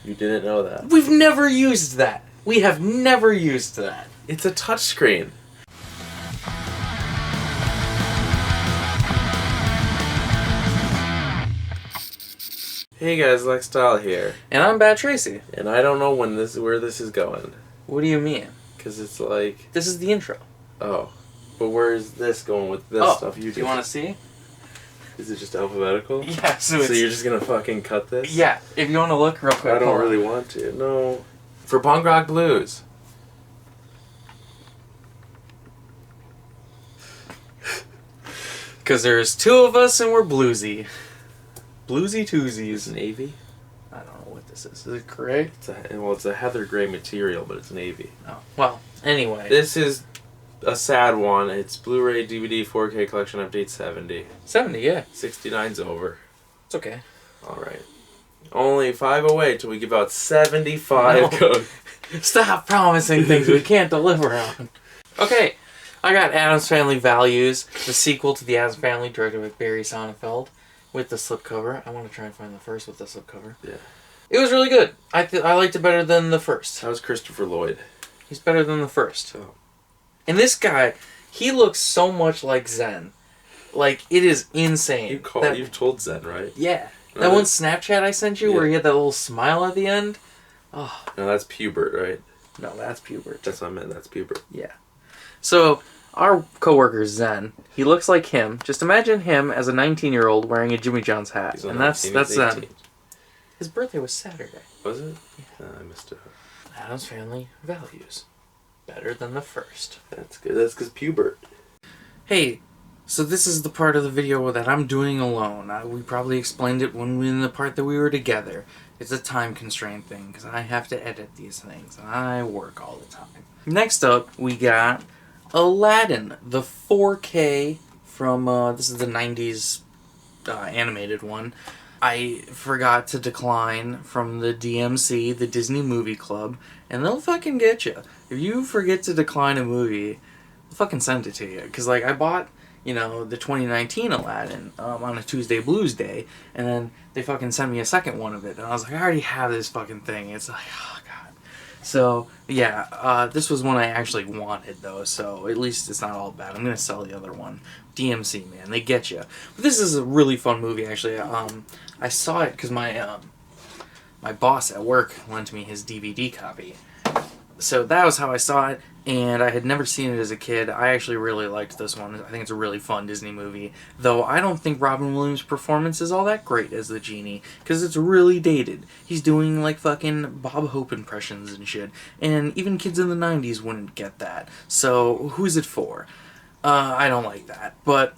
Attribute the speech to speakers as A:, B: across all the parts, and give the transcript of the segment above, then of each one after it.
A: You didn't know that.
B: We've never used that. We have never used that.
A: It's a touchscreen. Hey guys, Lex Style here.
B: And I'm Bat Tracy.
A: And I don't know where this is going.
B: What do you mean?
A: Because it's like...
B: This is the intro.
A: Oh. But where is this going with this stuff you do?
B: Do you want to see?
A: Is it just alphabetical?
B: Yeah, so
A: you're just going to fucking cut this?
B: Yeah, if you want to look real quick.
A: I don't really want to. No. For Punk Rock Blues.
B: Because there's two of us and we're bluesy. Bluesy twosies.
A: Navy?
B: I don't know what this is. Is it gray?
A: It's a heather gray material, but it's navy.
B: Oh, well, anyway.
A: This is a sad one. It's Blu-ray, DVD, 4K collection update 70.
B: 70, yeah.
A: 69's over.
B: It's okay.
A: Alright. Only 5 away till we give out 75 codes.
B: Stop promising things we can't deliver on. Okay, I got Addams Family Values, the sequel to the Addams Family, directed by Barry Sonnenfeld, with the slipcover. I want to try and find the first with the slipcover.
A: Yeah.
B: It was really good. I liked it better than the first.
A: How's Christopher Lloyd?
B: He's better than the first.
A: Oh.
B: And this guy, he looks so much like Zen. Like, it is insane.
A: You've told Zen, right?
B: Yeah. That one Snapchat I sent you where he had that little smile at the end. Oh.
A: No, that's Pubert, right?
B: No, that's Pubert.
A: That's what I meant. That's Pubert.
B: Yeah. So, our coworker Zen, he looks like him. Just imagine him as a 19-year-old wearing a Jimmy John's hat. And that's Zen. His birthday was Saturday.
A: Was it?
B: Yeah.
A: I missed it.
B: Addams Family Values. Better than the first.
A: That's good. That's because Pubert.
B: Hey, so this is the part of the video that I'm doing alone. We probably explained it when we were in the part that we were together. It's a time constraint thing, because I have to edit these things, and I work all the time. Next up, we got Aladdin, the 4K from, this is the 90s animated one. I forgot to decline from the DMC, the Disney Movie Club, and they'll fucking get you. If you forget to decline a movie, they'll fucking send it to you. Because, like, I bought, you know, the 2019 Aladdin on a Tuesday Blues Day, and then they fucking sent me a second one of it, and I was like, I already have this fucking thing. It's like, oh, God. So, yeah, this was one I actually wanted, though, so at least it's not all bad. I'm going to sell the other one. DMC, man, they get you. But this is a really fun movie, actually. I saw it because my boss at work lent me his DVD copy. So that was how I saw it, and I had never seen it as a kid. I actually really liked this one. I think it's a really fun Disney movie, though I don't think Robin Williams' performance is all that great as the genie, because it's really dated. He's doing, like, fucking Bob Hope impressions and shit, and even kids in the 90s wouldn't get that. So who's it for? I don't like that, but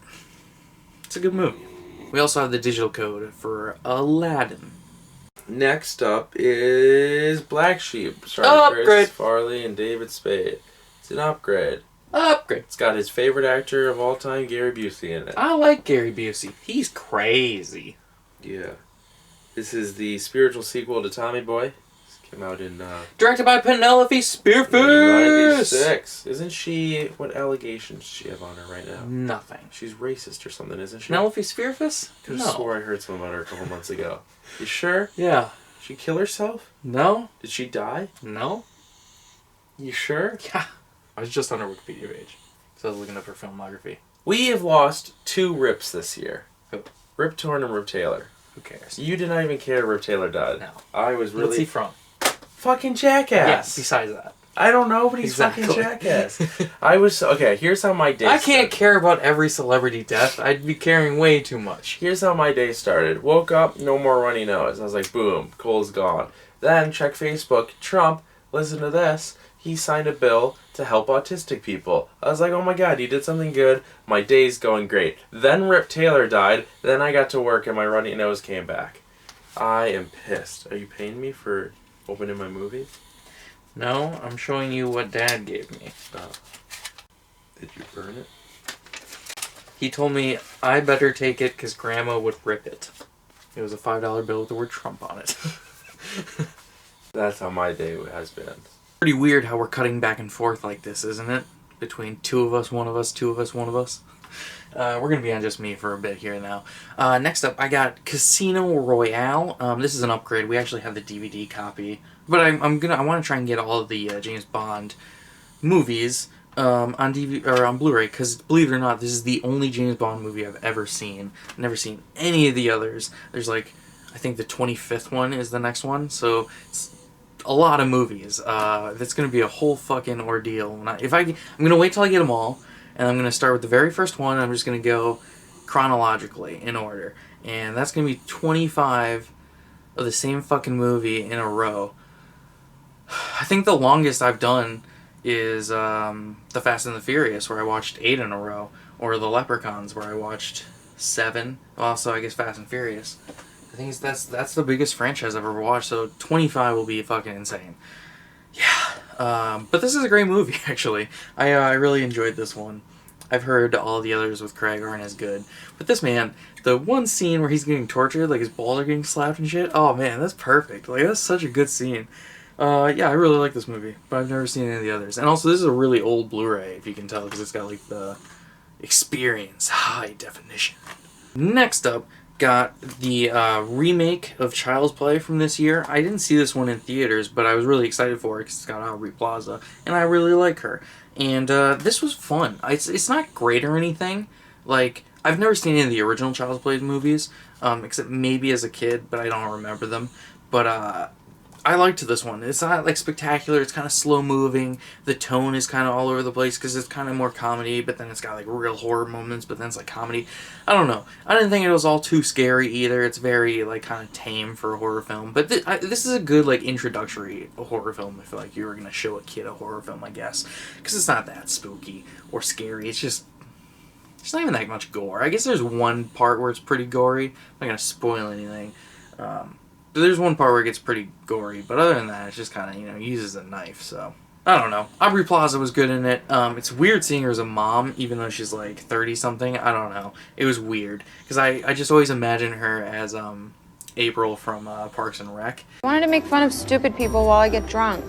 B: it's a good movie. We also have the digital code for Aladdin.
A: Next up is Black Sheep, starring Chris Farley and David Spade. It's an upgrade.
B: Upgrade.
A: It's got his favorite actor of all time, Gary Busey, in it.
B: I like Gary Busey. He's crazy.
A: Yeah. This is the spiritual sequel to Tommy Boy. This came out in...
B: Directed by Penelope Spearfish!
A: 96. Isn't she... What allegations does she have on her right now?
B: Nothing.
A: She's racist or something, isn't she?
B: Penelope Spearfish?
A: I swore I heard something about her a couple months ago. You sure?
B: Yeah.
A: Did she kill herself?
B: No.
A: Did she die?
B: No.
A: You sure?
B: Yeah. I was just on her Wikipedia page, so I was looking up her filmography.
A: We have lost 2 Rips this year.
B: Who?
A: Rip Torn and Rip Taylor.
B: Who cares?
A: You did not even care Rip Taylor died.
B: No.
A: I was really...
B: What's he from?
A: Fucking jackass.
B: Yes, besides that.
A: I don't know, but he's fucking jackass. I was... Okay, here's how my day started.
B: I can't care about every celebrity death. I'd be caring way too much.
A: Here's how my day started. Woke up, no more runny nose. I was like, boom, Cole's gone. Then, check Facebook. Trump, listen to this. He signed a bill to help autistic people. I was like, oh my god, he did something good. My day's going great. Then Rip Taylor died. Then I got to work and my runny nose came back. I am pissed. Are you paying me for opening my movie?
B: No, I'm showing you what Dad gave me.
A: Oh. Did you burn it?
B: He told me I better take it because Grandma would rip it. It was a $5 bill with the word Trump on it.
A: That's how my day has been.
B: Pretty weird how we're cutting back and forth like this, isn't it? Between 2 of us, 1 of us, 2 of us, 1 of us. We're gonna be on just me for a bit here now. Next up, I got Casino Royale. This is an upgrade. We actually have the DVD copy, but I want to try and get all of the James Bond movies on DVD or on Blu-ray, because believe it or not, this is the only James Bond movie I've ever seen. I've never seen any of the others. There's like, I think the 25th one is the next one, so it's a lot of movies. That's gonna be a whole fucking ordeal. I'm gonna wait till I get them all, and I'm gonna start with the very first one. I'm just gonna go chronologically in order, and that's gonna be 25 of the same fucking movie in a row. I think the longest I've done is The Fast and the Furious, where I watched 8 in a row, or The Leprechauns, where I watched 7. Also, I guess Fast and Furious. I think that's the biggest franchise I've ever watched, so 25 will be fucking insane. Yeah, but this is a great movie, actually. I really enjoyed this one. I've heard all the others with Craig aren't as good, but this man, the one scene where he's getting tortured, like his balls are getting slapped and shit, oh man, that's perfect. Like, that's such a good scene. Yeah, I really like this movie, but I've never seen any of the others. And also, this is a really old Blu-ray, if you can tell, because it's got, like, the Experience High Definition. Next up, got the remake of Child's Play from this year. I didn't see this one in theaters, but I was really excited for it, because it's got Aubrey Plaza, and I really like her. And this was fun. It's not great or anything. Like, I've never seen any of the original Child's Play movies, except maybe as a kid, but I don't remember them. But, I liked this one. It's not, like, spectacular. It's kind of slow-moving. The tone is kind of all over the place because it's kind of more comedy, but then it's got, like, real horror moments, but then it's, like, comedy. I don't know. I didn't think it was all too scary either. It's very, like, kind of tame for a horror film. But this is a good, like, introductory horror film. I feel like you were going to show a kid a horror film, I guess. Because it's not that spooky or scary. It's just... There's not even that much gore. I guess there's one part where it's pretty gory. I'm not going to spoil anything. There's one part where it gets pretty gory, but other than that, it's just kind of, you know, uses a knife, so... I don't know. Aubrey Plaza was good in it. It's weird seeing her as a mom, even though she's, like, 30-something. I don't know. It was weird. Because I just always imagine her as, April from, Parks and Rec.
C: I wanted to make fun of stupid people while I get drunk.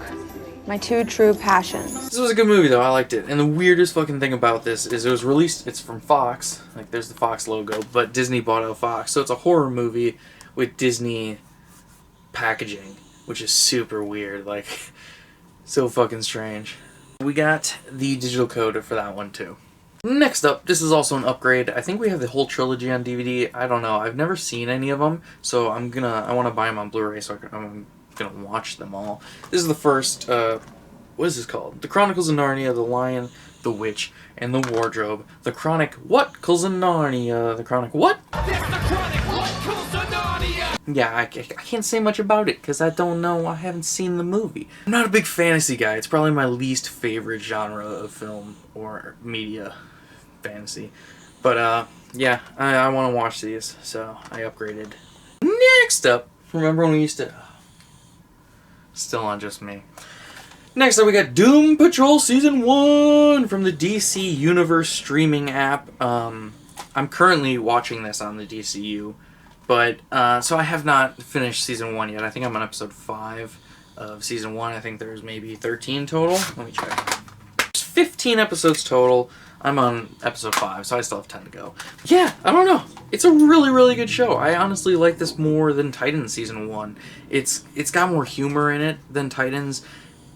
C: My two true passions.
B: This was a good movie, though. I liked it. And the weirdest fucking thing about this is it was released... It's from Fox. Like, there's the Fox logo, but Disney bought out Fox. So it's a horror movie with Disney... packaging, which is super weird, like, so fucking strange. We got the digital code for that one too. Next up, this is also an upgrade. I think we have the whole trilogy on DVD. I don't know. I've never seen any of them, so I want to buy them on Blu-ray, so I'm gonna watch them all. This is the first, what is this called? The Chronicles of Narnia, The Lion, the Witch, and the Wardrobe. The Chronicles of Narnia. The Chronic what? It's the Chronicles of Narnia! Yeah, I can't say much about it, because I don't know. I haven't seen the movie. I'm not a big fantasy guy. It's probably my least favorite genre of film or media, fantasy. But, yeah, I want to watch these, so I upgraded. Next up, remember when we used to... Still on just me. Next up, we got Doom Patrol Season 1 from the DC Universe streaming app. I'm currently watching this on the DCU, but, so I have not finished Season 1 yet. I think I'm on Episode 5 of Season 1. I think there's maybe 13 total. Let me check. There's 15 episodes total. I'm on Episode 5, so I still have 10 to go. Yeah, I don't know. It's a really, really good show. I honestly like this more than Titans Season 1. It's got more humor in it than Titans.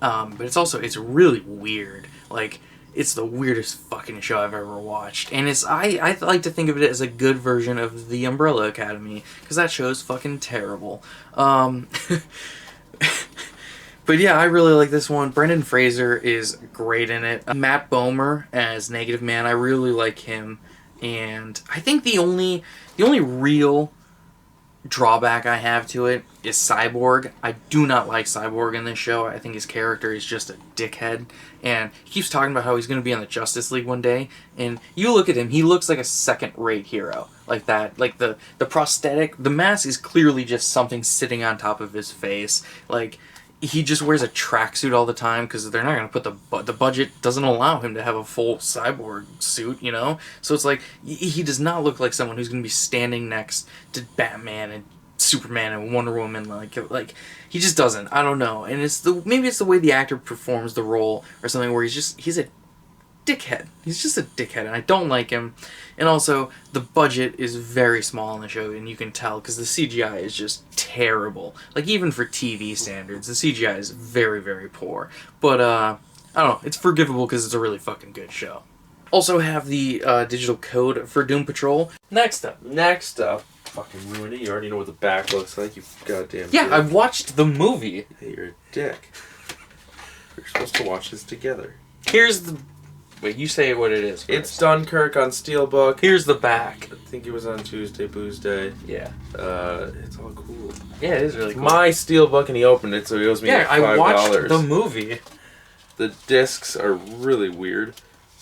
B: But it's really weird. Like, it's the weirdest fucking show I've ever watched. And I like to think of it as a good version of The Umbrella Academy, because that show's fucking terrible. But yeah, I really like this one. Brendan Fraser is great in it. Matt Bomer as Negative Man, I really like him. And I think the only real drawback I have to it is Cyborg. I do not like Cyborg in this show. I think his character is just a dickhead, and he keeps talking about how he's going to be on the Justice League one day, and you look at him, he looks like a second-rate hero. Like that, like the prosthetic, the mask is clearly just something sitting on top of his face. Like, he just wears a tracksuit all the time because they're not going to put the budget doesn't allow him to have a full cyborg suit, you know? So it's like, he does not look like someone who's going to be standing next to Batman and Superman and Wonder Woman. Like he just doesn't. I don't know. And maybe it's the way the actor performs the role or something, where he's a dickhead. He's just a dickhead, and I don't like him. And also, the budget is very small in the show, and you can tell, because the CGI is just terrible. Like, even for TV standards, the CGI is very, very poor. But, I don't know, it's forgivable because it's a really fucking good show. Also have the digital code for Doom Patrol. Next up.
A: Fucking ruined it. You already know what the back looks like, you goddamn
B: Yeah,
A: dick.
B: I watched the movie.
A: Hey, you're a dick. We're supposed to watch this together.
B: Here's the... Wait, you say what it is first.
A: It's Dunkirk on Steelbook.
B: Here's the back.
A: I think it was on Tuesday, Booze Day.
B: Yeah.
A: It's all cool.
B: Yeah, it is really cool.
A: My Steelbook, and he opened it, so he owes me $5.
B: I watched the movie.
A: The discs are really weird.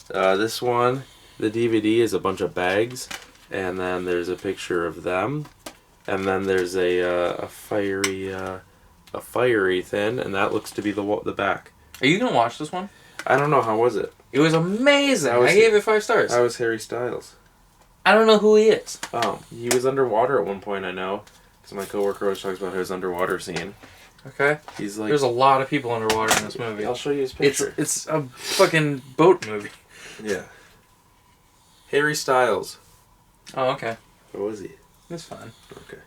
A: This one, the DVD is a bunch of bags, and then there's a picture of them, and then there's a fiery thing, and that looks to be the back.
B: Are you gonna watch this one?
A: I don't know, how was it?
B: It was amazing. I gave it 5 stars.
A: How was Harry Styles?
B: I don't know who he is.
A: Oh, he was underwater at one point, I know, because my coworker always talks about his underwater scene.
B: Okay.
A: He's like...
B: There's a lot of people underwater in this movie.
A: I'll show you his picture.
B: It's a fucking boat movie.
A: Yeah. Harry Styles.
B: Oh, okay.
A: What was he?
B: It's fine.
A: Okay.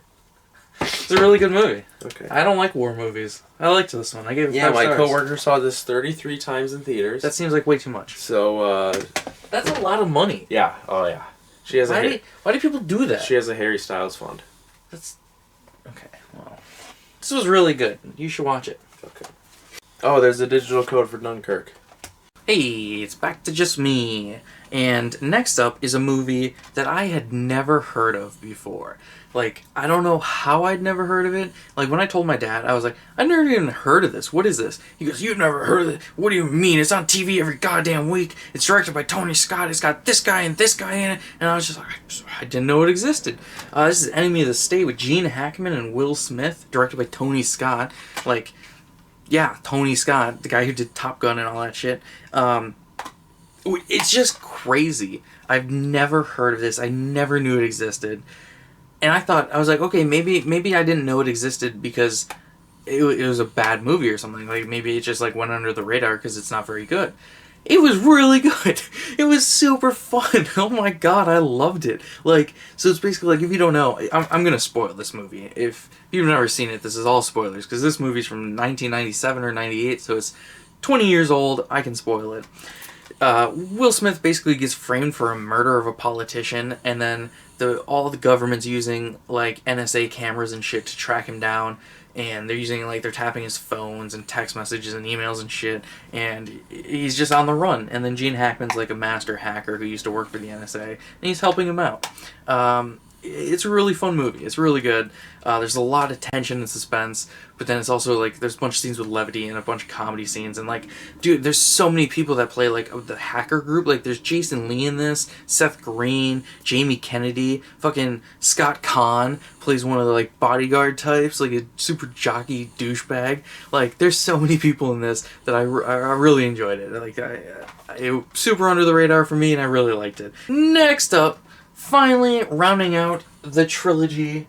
B: It's a really good movie.
A: Okay.
B: I don't like war movies. I liked this one. I gave it 5
A: my
B: stars.
A: coworker saw this 33 times in theaters.
B: That seems like way too much.
A: So,
B: That's a lot of money.
A: yeah. Oh, yeah. She has
B: Why do people do that?
A: She has a Harry Styles fund.
B: That's... Okay, well... This was really good. You should watch it.
A: Okay. Oh, there's a digital code for Dunkirk.
B: Hey, it's back to just me. And next up is a movie that I had never heard of before. Like, I don't know how I'd never heard of it. Like, when I told my dad, I was like, I never even heard of this. What is this? He goes, you've never heard of it? What do you mean? It's on TV every goddamn week. It's directed by Tony Scott. It's got this guy and this guy in it. And I was just like, I didn't know it existed. This is Enemy of the State with Gene Hackman and Will Smith, directed by Tony Scott. Like, yeah, Tony Scott, the guy who did Top Gun and all that shit. It's just crazy. I've never heard of this. I never knew it existed. And I was like, okay, maybe I didn't know it existed because it was a bad movie or something. Like, maybe it just, like, went under the radar because it's not very good. It was really good. It was super fun. Oh my god, I loved it. Like, so it's basically like, if you don't know, I'm going to spoil this movie. If you've never seen it, this is all spoilers, because this movie's from 1997 or 98, so it's 20 years old. I can spoil it. Will Smith basically gets framed for a murder of a politician, and then all the government's using, like, NSA cameras and shit to track him down, and they're using, like, they're tapping his phones and text messages and emails and shit, and he's just on the run. And then Gene Hackman's, like, a master hacker who used to work for the NSA, and he's helping him out. It's a really fun movie. It's really good. There's a lot of tension and suspense, but then it's also, like, there's a bunch of scenes with levity and a bunch of comedy scenes, and, like, dude, there's so many people that play, like, the hacker group. Like, there's Jason Lee in this, Seth Green, Jamie Kennedy, fucking Scott Kahn plays one of the, like, bodyguard types, like a super jockey douchebag. Like, there's so many people in this that I really enjoyed it. Like, it super under the radar for me, and I really liked it. Next up, finally rounding out the trilogy,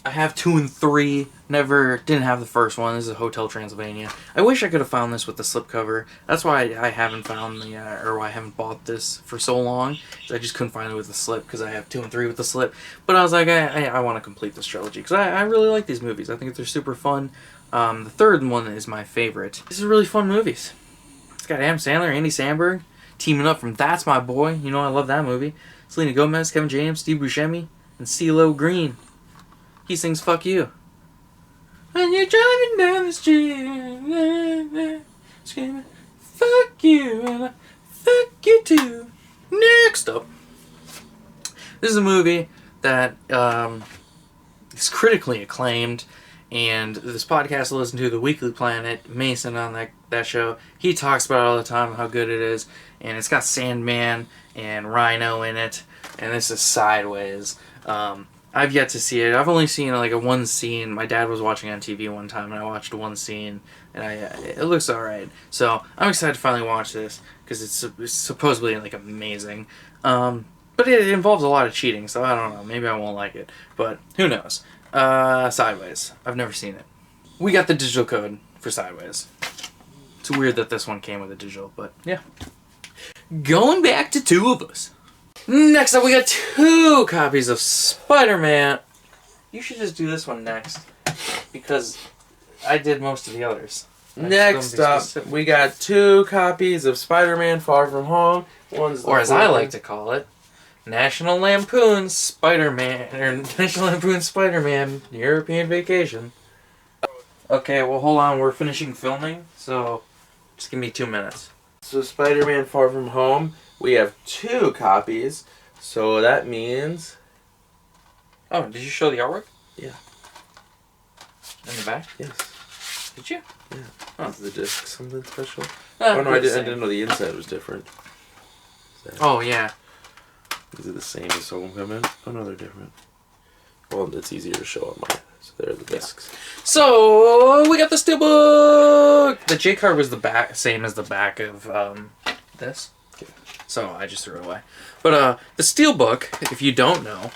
B: I have 2 and 3. Didn't have the first one. This is Hotel Transylvania. I wish I could have found this with the slipcover. That's why I haven't found or why I haven't bought this for so long. I just couldn't find it with the slip, because I have 2 and 3 with the slip. But I was like, I want to complete this trilogy, because I really like these movies. I think they're super fun. The third one is my favorite. These are really fun movies. It's got Adam Sandler, Andy Samberg, teaming up from That's My Boy. You know, I love that movie. Selena Gomez, Kevin James, Steve Buscemi, and CeeLo Green. He sings Fuck You. When you're driving down the street, screaming, fuck you, and I fuck you too. Next up, this is a movie that is critically acclaimed, and this podcast I listen to, The Weekly Planet, Mason on that show, he talks about it all the time, how good it is, and it's got Sandman and Rhino in it, and this is Sideways. I've yet to see it. I've only seen, like, one scene. My dad was watching on TV one time, and I watched one scene, and it looks alright. So, I'm excited to finally watch this, because it's supposedly, like, amazing. But it involves a lot of cheating, so I don't know. Maybe I won't like it. But, who knows. Sideways. I've never seen it. We got the digital code for Sideways. It's weird that this one came with a digital, but, yeah. going back to 2 of us. Next up, we got 2 copies of Spider-Man. You should just do this one next, because I did most of the others.
A: Next up, we got 2 copies of Spider-Man Far From Home. One's
B: or as I like to call it, National Lampoon's Spider-Man, or National Lampoon's Spider-Man European Vacation. Okay, well hold on, we're finishing filming, so just give me 2 minutes.
A: So Spider-Man Far From Home, we have 2 copies, so that means...
B: Oh, did you show the artwork?
A: Yeah.
B: In the back?
A: Yes.
B: Did you?
A: Yeah.
B: Oh.
A: Is the disc something special?
B: Oh
A: no, I didn't know the inside was different.
B: Oh, yeah.
A: Is it the same as Homecoming? Oh no, they're different. Well, it's easier to show on mine. So there are the discs.
B: So we got the steelbook. The J card was the back, same as the back of this.
A: Okay.
B: So I just threw it away. But the steelbook, if you don't know,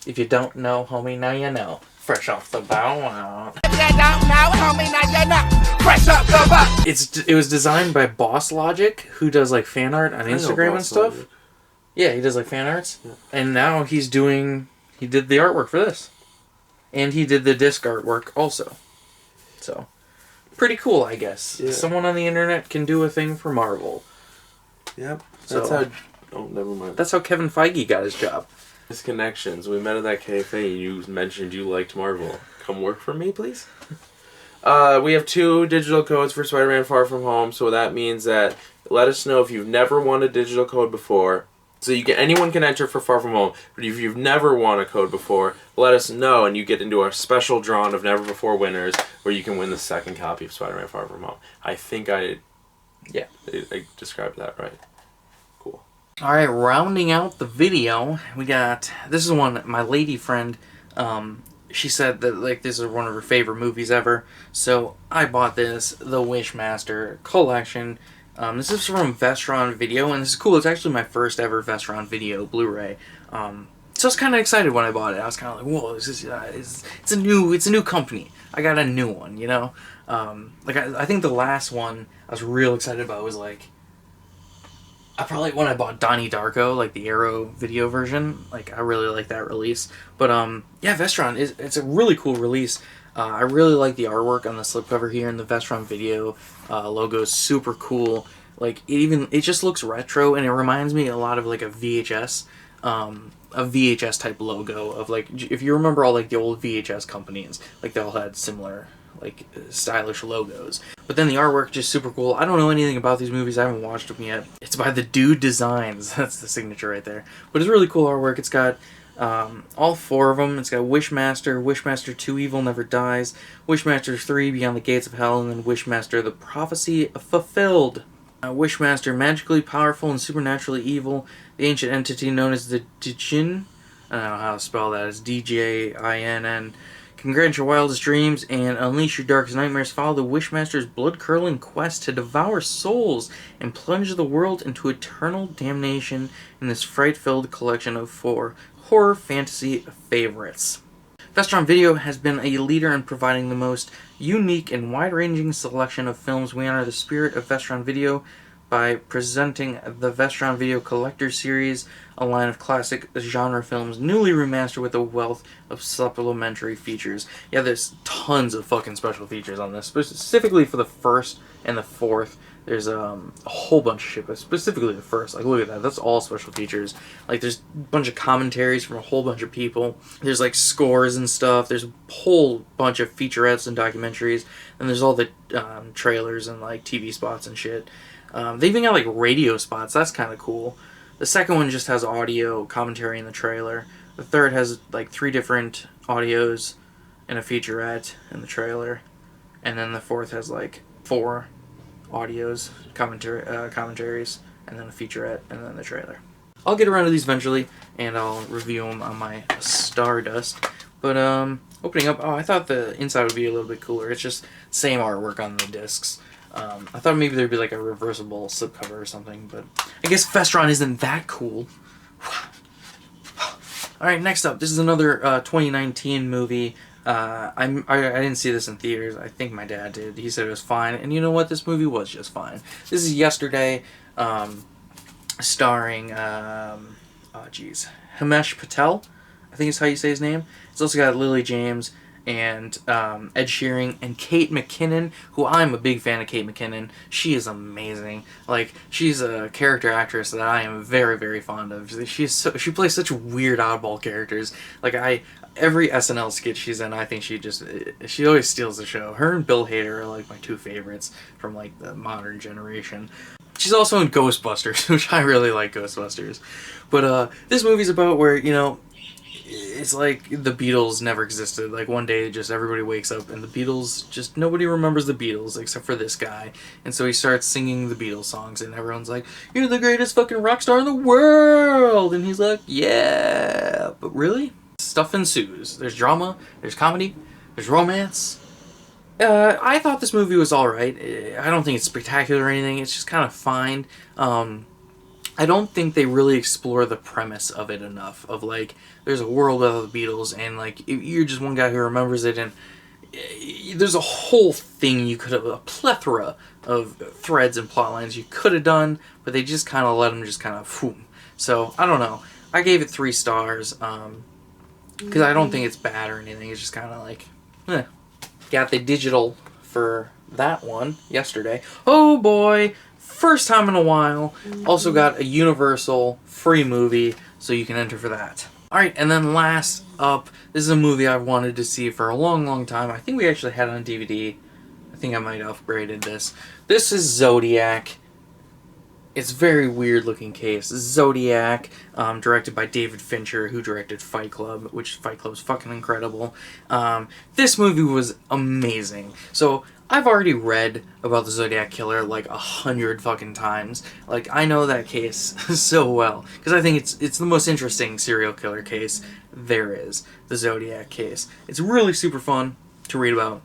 B: homie, now you know. Fresh off the bow.
D: If you don't know, homie, now you know. Fresh off the bow.
B: It was designed by Boss Logic, who does like fan art on Instagram and stuff.
A: Logic.
B: Yeah, he does like fan arts.
A: Yeah.
B: And now he did the artwork for this. And he did the disc artwork also. So, pretty cool, I guess.
A: Yeah.
B: Someone on the internet can do a thing for Marvel.
A: Yep.
B: So-
A: That's how... Oh, never mind.
B: That's how Kevin Feige got his job.
A: Connections. We met at that cafe and you mentioned you liked Marvel. Come work for me, please? We have 2 digital codes for Spider-Man Far From Home, so that means that let us know if you've never won a digital code before. So anyone can enter for Far From Home, but if you've never won a code before, let us know and you get into our special drawing of never before winners where you can win the 2nd copy of Spider-Man Far From Home. I think I described that right. Cool.
B: Alright, rounding out the video, we got, this is one, my lady friend, she said that like this is one of her favorite movies ever, so I bought this, the Wishmaster Collection. This is from Vestron Video, and this is cool. It's actually my first ever Vestron Video Blu-ray. So I was kind of excited when I bought it. I was kind of like, "Whoa, it's a new company. I got a new one, you know." I think the last one I was real excited about was like, when I bought Donnie Darko, like the Arrow video version. Like I really like that release. But yeah, Vestron it's a really cool release. I really like the artwork on the slipcover here, and the Vestron Video logo is super cool. Like it just looks retro, and it reminds me a lot of like a VHS type logo of like, if you remember all like the old VHS companies, like they all had similar like stylish logos. But then the artwork just super cool. I don't know anything about these movies. I haven't watched them yet. It's by the Dude Designs. That's the signature right there. But it's really cool artwork. It's got all 4 of them. It's got Wishmaster, Wishmaster 2 Evil Never Dies, Wishmaster 3 Beyond the Gates of Hell, and then Wishmaster The Prophecy Fulfilled. Wishmaster, magically powerful and supernaturally evil, the ancient entity known as the Djinn. I don't know how to spell that. It's D-J-I-N-N. Can grant your wildest dreams and unleash your darkest nightmares. Follow the Wishmaster's blood-curdling quest to devour souls and plunge the world into eternal damnation in this fright-filled collection of 4 horror fantasy favorites. Vestron Video has been a leader in providing the most unique and wide-ranging selection of films. We honor the spirit of Vestron Video by presenting the Vestron Video Collector Series, a line of classic genre films newly remastered with a wealth of supplementary features. Yeah, there's tons of fucking special features on this, specifically for the 1st and the 4th. There's a whole bunch of shit, but specifically the 1st. Like, look at that. That's all special features. Like, there's a bunch of commentaries from a whole bunch of people. There's, like, scores and stuff. There's a whole bunch of featurettes and documentaries. And there's all the trailers and, like, TV spots and shit. They even got, like, radio spots. That's kind of cool. The 2nd one just has audio commentary in the trailer. The 3rd has, like, 3 different audios and a featurette in the trailer. And then the 4th has, like, 4 audios, commentaries, and then a featurette, and then the trailer. I'll get around to these eventually, and I'll review them on my Stardust. But opening up, I thought the inside would be a little bit cooler. It's just same artwork on the discs. I thought maybe there'd be like a reversible slipcover or something, but I guess Vestron isn't that cool. Alright, next up, this is another 2019 movie. I didn't see this in theaters. I think my dad did. He said it was fine, and you know what? This movie was just fine. This is Yesterday. starring Himesh Patel, I think is how you say his name. It's also got Lily James and Ed Sheeran and Kate McKinnon, who I'm a big fan of. Kate McKinnon, she is amazing. Like, she's a character actress that I am very, very fond of. She plays such weird oddball characters. Like, every SNL skit she's in, I think she always steals the show. Her and Bill Hader are like my two favorites from like the modern generation. She's also in Ghostbusters, which I really like Ghostbusters. But this movie's about where, you know, it's like the Beatles never existed. Like, one day just everybody wakes up and the Beatles, just nobody remembers the Beatles except for this guy. And so he starts singing the Beatles songs and everyone's like, "You're the greatest fucking rock star in the world!" And he's like, "Yeah, but really?" Stuff ensues. There's drama, there's comedy, there's romance. I thought this movie was alright. I don't think it's spectacular or anything. It's just kind of fine. I don't think they really explore the premise of it enough. Of like, there's a world of the Beatles, and like, you're just one guy who remembers it, and there's a whole thing you could have, a plethora of threads and plot lines you could have done, but they just kind of let them just kind of boom. So I don't know. I gave it 3 stars because I don't think it's bad or anything. It's just kind of like, eh. Got the digital for that one yesterday. Oh boy, first time in a while. Also got a Universal free movie, so you can enter for that. Alright, and then last up, this is a movie I've wanted to see for a long, long time. I think we actually had it on DVD. I think I might have upgraded this. This is Zodiac. It's a very weird looking case. Zodiac, directed by David Fincher, who directed Fight Club, which Fight Club's fucking incredible. This movie was amazing. So, I've already read about the Zodiac Killer like 100 fucking times. Like, I know that case so well. Because I think it's the most interesting serial killer case there is. The Zodiac case. It's really super fun to read about.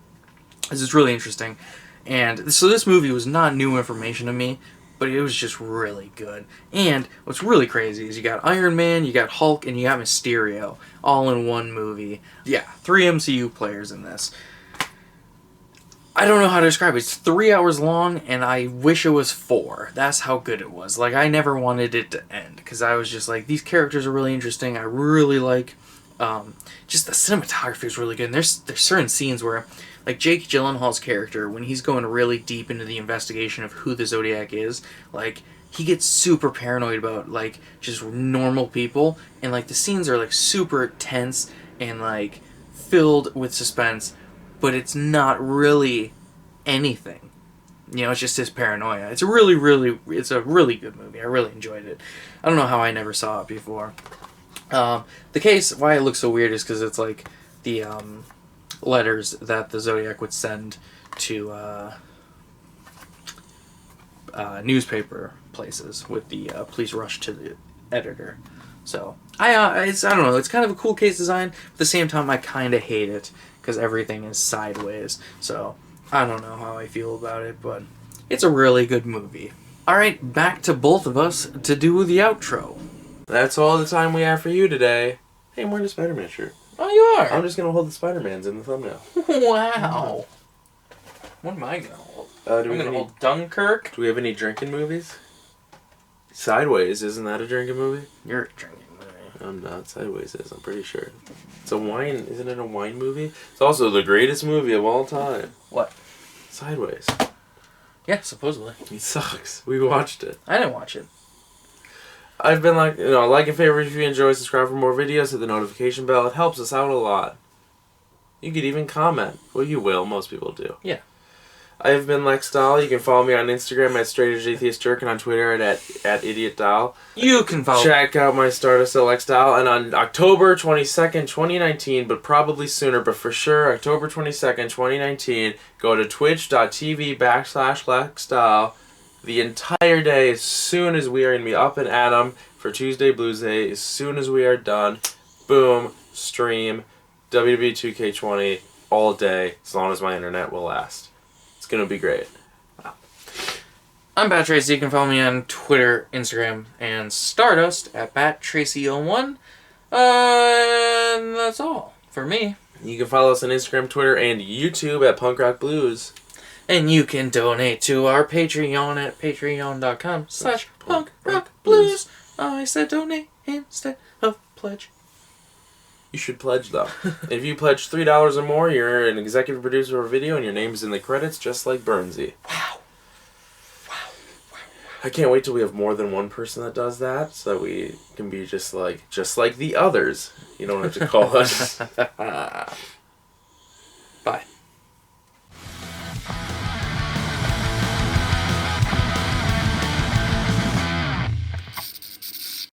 B: It's really interesting. And so this movie was not new information to me, but it was just really good. And what's really crazy is you got Iron Man, you got Hulk, and you got Mysterio all in one movie. Yeah, 3 MCU players in this. I don't know how to describe it. It's 3 hours long, and I wish it was 4. That's how good it was. Like, I never wanted it to end, because I was just like, these characters are really interesting. I really like, just the cinematography is really good. And there's certain scenes where, like, Jake Gyllenhaal's character, when he's going really deep into the investigation of who the Zodiac is, like, he gets super paranoid about, like, just normal people, and, like, the scenes are, like, super tense and, like, filled with suspense, but it's not really anything. You know, it's just his paranoia. It's a really good movie. I really enjoyed it. I don't know how I never saw it before. The case, why it looks so weird is because it's, like, the, letters that the Zodiac would send to newspaper places with the police rush to the editor. So I don't know. It's kind of a cool case design. At the same time, I kind of hate it because everything is sideways. So I don't know how I feel about it, but it's a really good movie. All right, back to both of us to do the outro.
A: That's all the time we have for you today. Hey, I'm wearing a Spider-Man shirt.
B: Oh, you are?
A: I'm just going to hold the Spider-Mans in the thumbnail.
B: Wow. What am I going to hold? I'm going to hold Dunkirk.
A: Do we have any drinking movies? Sideways, isn't that a drinking movie?
B: You're a drinking movie.
A: I'm not. Sideways is, I'm pretty sure. It's a wine, isn't it a wine movie? It's also the greatest movie of all time.
B: What?
A: Sideways.
B: Yeah, supposedly.
A: It sucks. We watched it.
B: I didn't watch it.
A: I've been like and favorite if you enjoy, subscribe for more videos, hit the notification bell. It helps us out a lot. You could even comment. Well, you will. Most people do.
B: Yeah.
A: I have been Lex Dahl. You can follow me on Instagram at StraightAgeAtheistJerk and on Twitter at IdiotDahl.
B: You can follow.
A: Check out my Stardust at Lex Dahl. And on October 22nd, 2019, but probably sooner, but for sure, October 22nd, 2019, go to twitch.tv/Lex Dahl. The entire day, as soon as we are going to be up and at 'em for Tuesday Blues Day, as soon as we are done, boom, stream, WWE 2K20 all day, as long as my internet will last. It's going to be great. Wow.
B: I'm Bat Tracy. You can follow me on Twitter, Instagram, and Stardust at BatTracy01. And that's all for me.
A: You can follow us on Instagram, Twitter, and YouTube at Punk Rock Blues.
B: And you can donate to our Patreon at patreon.com/punkrockblues. I said donate instead of pledge.
A: You should pledge, though. If you pledge $3 or more, you're an executive producer of a video, and your name's in the credits, just like Burnsy.
B: Wow.
A: I can't wait till we have more than one person that does that, so that we can be just like the others. You don't have to call us.